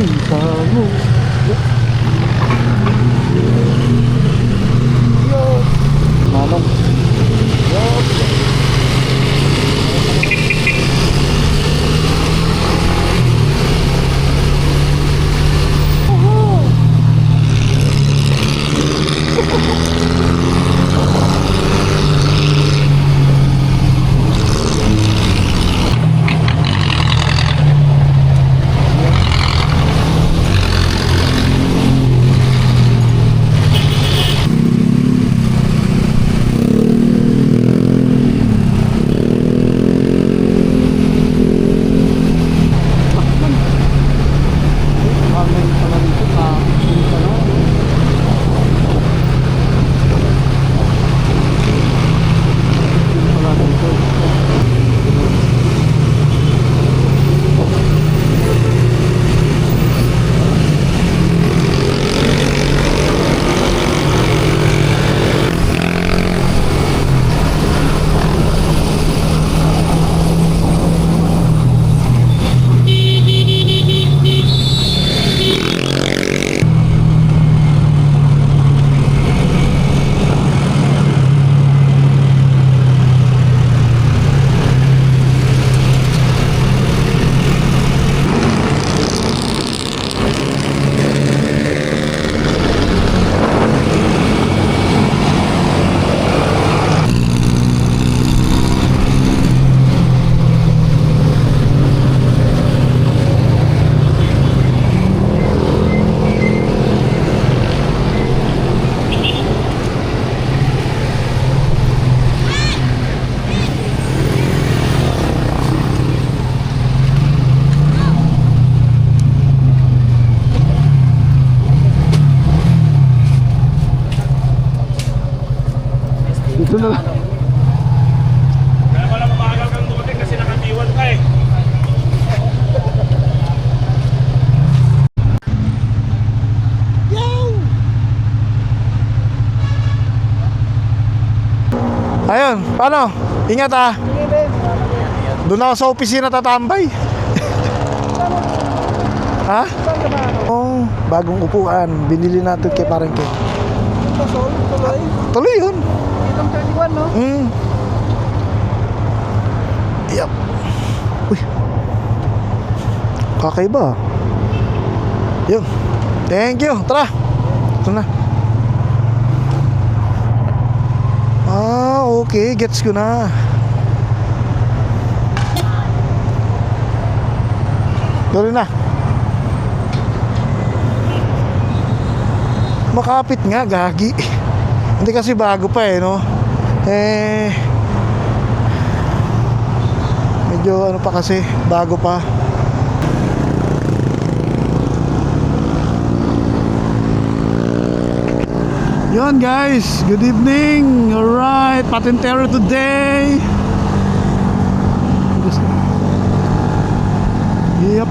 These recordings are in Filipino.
Bago. Manong. Dito na lang. Kaya wala mabagal kang dumating kasi nakatiwan ka eh. Ayun, paano? Ingat ah. Doon ako sa opisina tatambay. Ha? Oh, bagong upuan. Binili natin kay Parengke. Tuloy yun. Itong 31, no? Yup. Uy. Kakaiba. Yun. Thank you. Tara. Ito na. Ah, okay. Gets ko na. Tuloy na. Makapit nga, gagi. Hindi kasi bago pa eh, no? Medyo ano pa kasi, bago pa. Yun guys, good evening. Alright, Patintero today. Yup.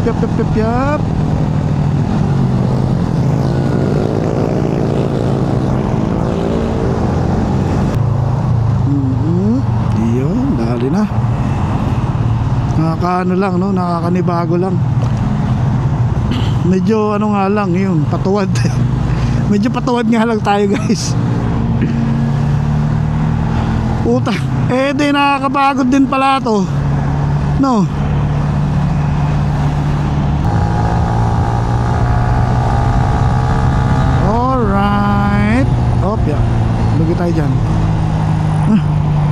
Yun, dali na. Nakakaano lang, no? Nakakanibago lang. Medyo ano nga lang, yun, patuwad. Medyo patuwad nga lang tayo guys. Puta. Di nakakapagod din pala to. No? Alright. Yeah. Lugi tayo dyan.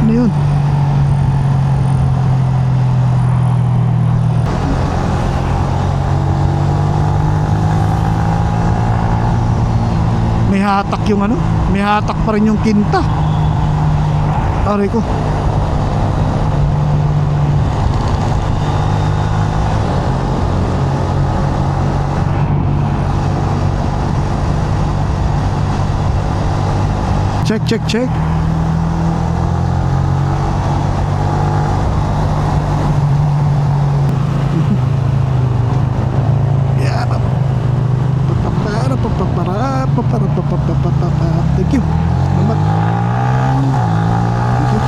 Ano yun? May hatak yung ano? May hatak pa rin yung kinta. Aray ko. Check. Thank you. Salamat. Thank you.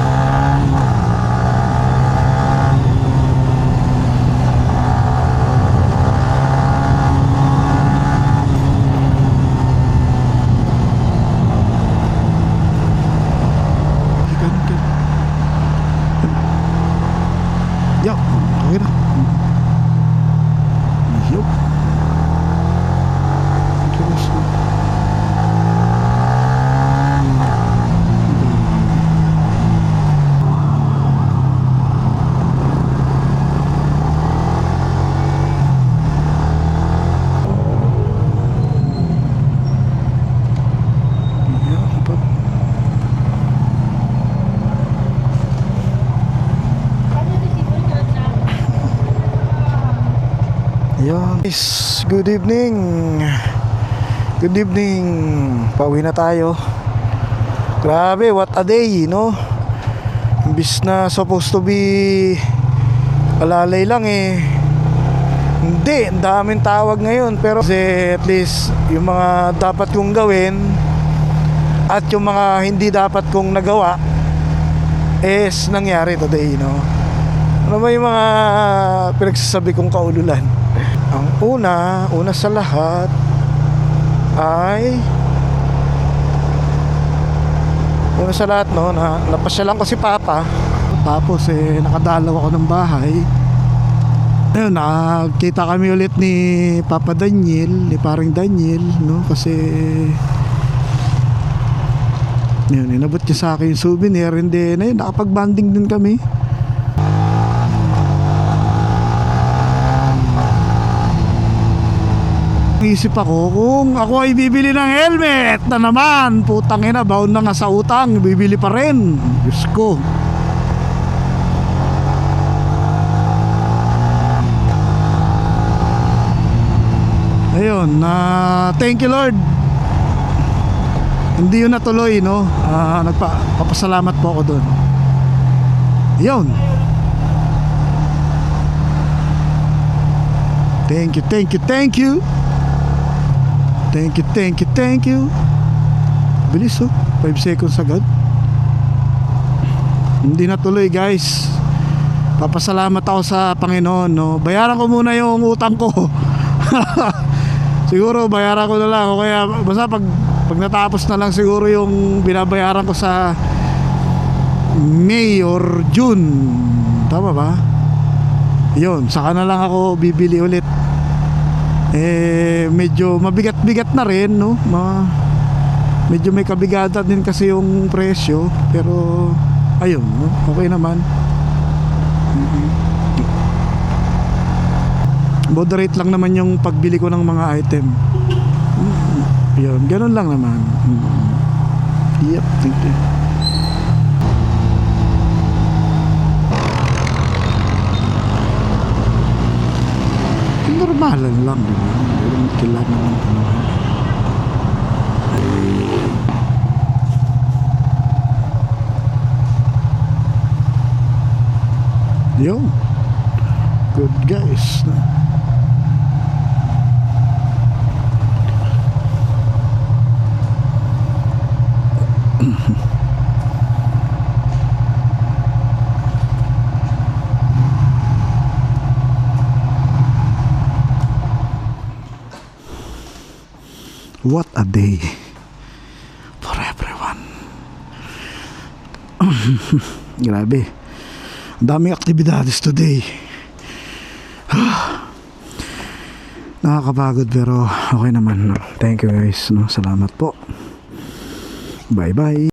Yan. Guys, good evening. Good evening. Pauwi na tayo. Grabe, what a day, no? Imbis na supposed to be alalay lang eh. Hindi, ang daming tawag ngayon. Pero kasi at least yung mga dapat kong gawin at yung mga hindi dapat kong nagawa is nangyari today, no? Ano ba yung mga pinagsasabi kong kaululan? Ang una sa lahat ay no, napasyalan ko si Papa. Tapos nakadalaw ako ng bahay. Ayun, nakakita kami ulit ni Papa Daniel, ni Paring Daniel, no? Kasi yun, inabot niya sa akin yung souvenir. Hindi, ayun, nakapag-banding din kami. Isip ako kung ako ay bibili ng helmet na naman, putang ina, bound na nga sa utang, bibili pa rin. Diyos ko. Ayun, thank you Lord. Hindi yun natuloy, no? Nagpapasalamat po ako doon. Ayun. Thank you. Thank you. Bilis, oh. 5 seconds agad. Hindi natuloy, guys. Papasalamat ako sa Panginoon, no? Bayaran ko muna yung utang ko. Siguro bayaran ko na lang. O kaya basta pag natapos na lang siguro yung binabayaran ko sa May or June. Tama ba? Yun, saka na lang ako bibili ulit. Medyo mabigat-bigat na rin, no? Medyo may kabigatan din kasi yung presyo. Pero ayun, no? Okay naman. Moderate lang naman yung pagbili ko ng mga item. Yun, ganun lang naman. Yep, thank you. Normalan lang, di ba? Kailangan ng panahon. Yo, good guys. What a day for everyone. Grabe. Ang daming aktibidades today. Nakakapagod pero okay naman. Thank you guys, no? Salamat po. Bye bye.